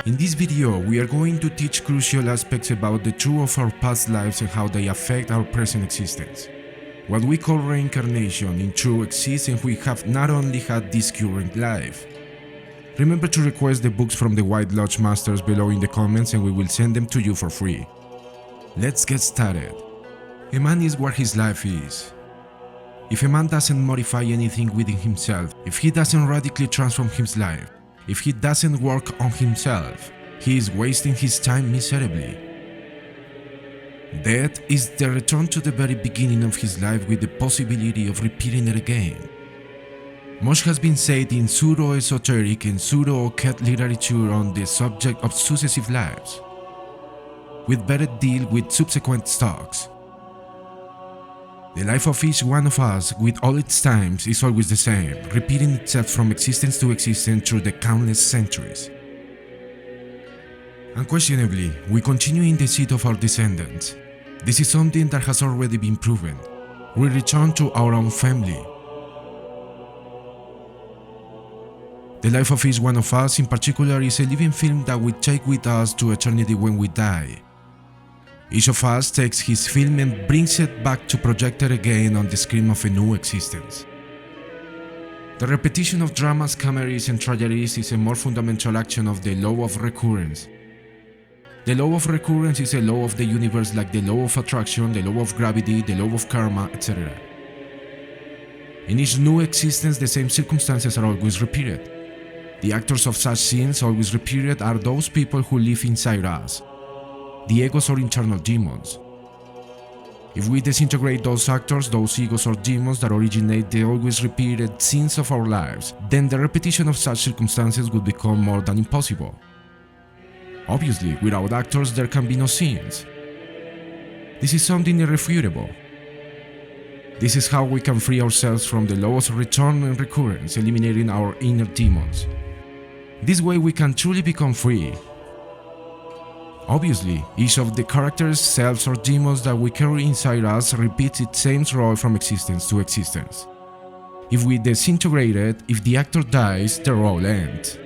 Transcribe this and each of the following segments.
In this video, we are going to teach crucial aspects about the truth of our past lives and how they affect our present existence. What we call reincarnation in truth exists, and we have not only had this current life. Remember to request the books from the White Lodge Masters below in the comments and we will send them to you for free. Let's get started. A man is what his life is. If a man doesn't modify anything within himself, if he doesn't radically transform his life, if he doesn't work on himself, he is wasting his time miserably. Death is the return to the very beginning of his life with the possibility of repeating it again. Much has been said in pseudo-esoteric and pseudo-occult literature on the subject of successive lives. We'd better deal with subsequent stocks. The life of each one of us, with all its times, is always the same, repeating itself from existence to existence through the countless centuries. Unquestionably, we continue in the seed of our descendants. This is something that has already been proven. We return to our own family. The life of each one of us in particular is a living film that we take with us to eternity when we die. Each of us takes his film and brings it back to project it again on the screen of a new existence. The repetition of dramas, comedies and tragedies is a more fundamental action of the law of recurrence. The law of recurrence is a law of the universe like the law of attraction, the law of gravity, the law of karma, etc. In each new existence, the same circumstances are always repeated. The actors of such scenes always repeated are those people who live inside us, the egos or internal demons. If we disintegrate those actors, those egos or demons that originate the always repeated scenes of our lives, then the repetition of such circumstances would become more than impossible. Obviously, without actors there can be no scenes. This is something irrefutable. This is how we can free ourselves from the laws of return and recurrence, eliminating our inner demons. This way we can truly become free. Obviously, each of the characters, selves or demons that we carry inside us repeats its same role from existence to existence. If we disintegrate it, if the actor dies, the role ends.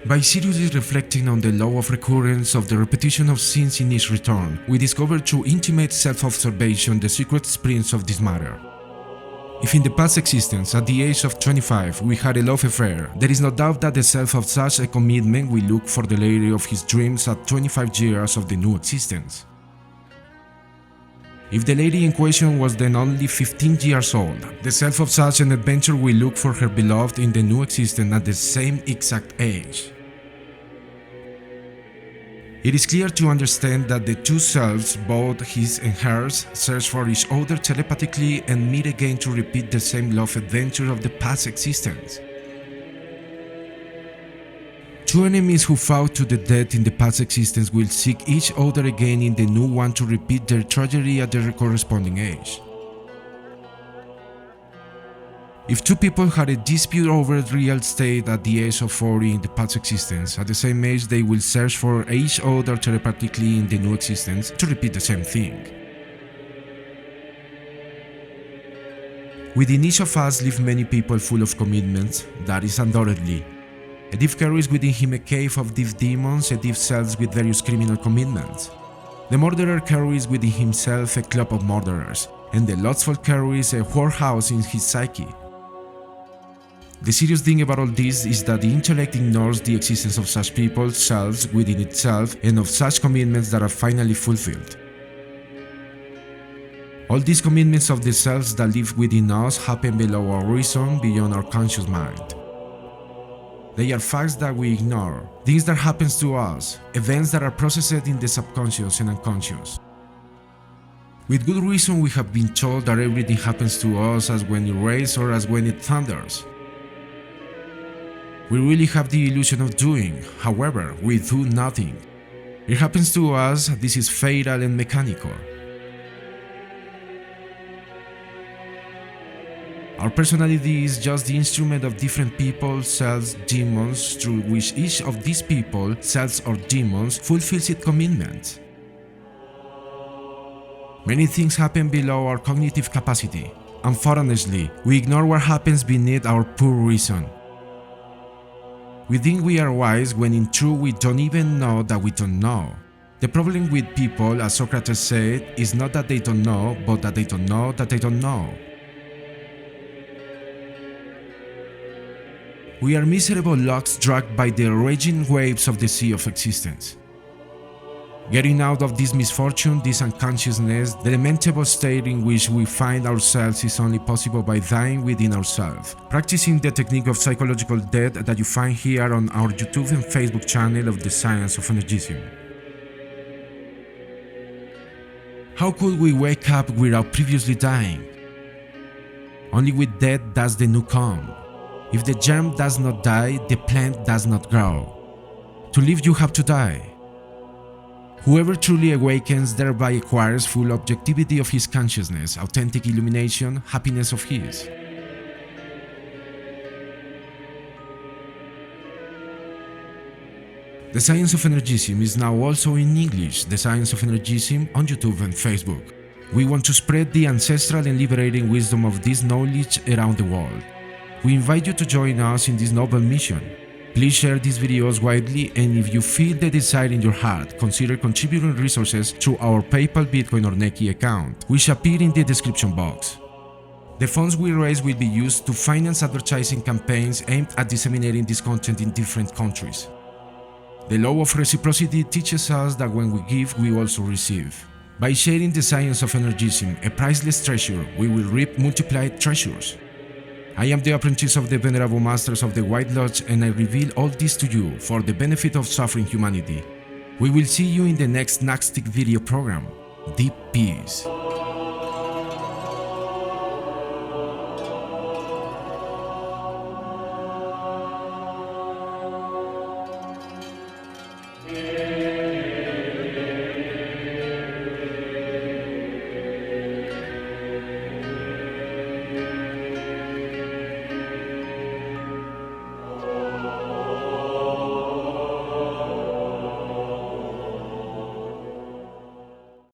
By seriously reflecting on the law of recurrence of the repetition of scenes in each return, we discover through intimate self-observation the secret springs of this matter. If in the past existence, at the age of 25, we had a love affair, there is no doubt that the self of such a commitment will look for the lady of his dreams at 25 years of the new existence. If the lady in question was then only 15 years old, the self of such an adventure will look for her beloved in the new existence at the same exact age. It is clear to understand that the two selves, both his and hers, search for each other telepathically and meet again to repeat the same love adventure of the past existence. Two enemies who fought to the death in the past existence will seek each other again in the new one to repeat their tragedy at their corresponding age. If two people had a dispute over real estate at the age of 40 in the past existence, at the same age they will search for each other telepathically in the new existence to repeat the same thing. Within each of us live many people full of commitments, that is undoubtedly. A thief carries within him a cave of thief demons, a thief sells with various criminal commitments. The murderer carries within himself a club of murderers, and the lustful carries a whorehouse in his psyche. The serious thing about all this is that the intellect ignores the existence of such people's selves within itself and of such commitments that are finally fulfilled. All these commitments of the selves that live within us happen below our reason, beyond our conscious mind. They are facts that we ignore, things that happen to us, events that are processed in the subconscious and unconscious. With good reason we have been told that everything happens to us as when it rains or as when it thunders. We really have the illusion of doing, however, we do nothing. It happens to us, this is fatal and mechanical. Our personality is just the instrument of different people, selves, demons, through which each of these people, selves or demons, fulfills its commitment. Many things happen below our cognitive capacity. Unfortunately, we ignore what happens beneath our poor reason. We think we are wise when in truth we don't even know that we don't know. The problem with people, as Socrates said, is not that they don't know, but that they don't know that they don't know. We are miserable logs dragged by the raging waves of the sea of existence. Getting out of this misfortune, this unconsciousness, the lamentable state in which we find ourselves is only possible by dying within ourselves, practicing the technique of psychological death that you find here on our YouTube and Facebook channel of the Science of Energism. How could we wake up without previously dying? Only with death does the new come. If the germ does not die, the plant does not grow. To live you have to die. Whoever truly awakens thereby acquires full objectivity of his consciousness, authentic illumination, happiness of his. The Science of Energism is now also in English, the Science of Energism on YouTube and Facebook. We want to spread the ancestral and liberating wisdom of this knowledge around the world. We invite you to join us in this noble mission. Please share these videos widely, and if you feel the desire in your heart, consider contributing resources through our PayPal, Bitcoin or Neki account, which appear in the description box. The funds we raise will be used to finance advertising campaigns aimed at disseminating this content in different countries. The law of reciprocity teaches us that when we give, we also receive. By sharing the Science of Energism, a priceless treasure, we will reap multiplied treasures. I am the apprentice of the venerable masters of the White Lodge, and I reveal all this to you for the benefit of suffering humanity. We will see you in the next Gnostic video program. Deep peace.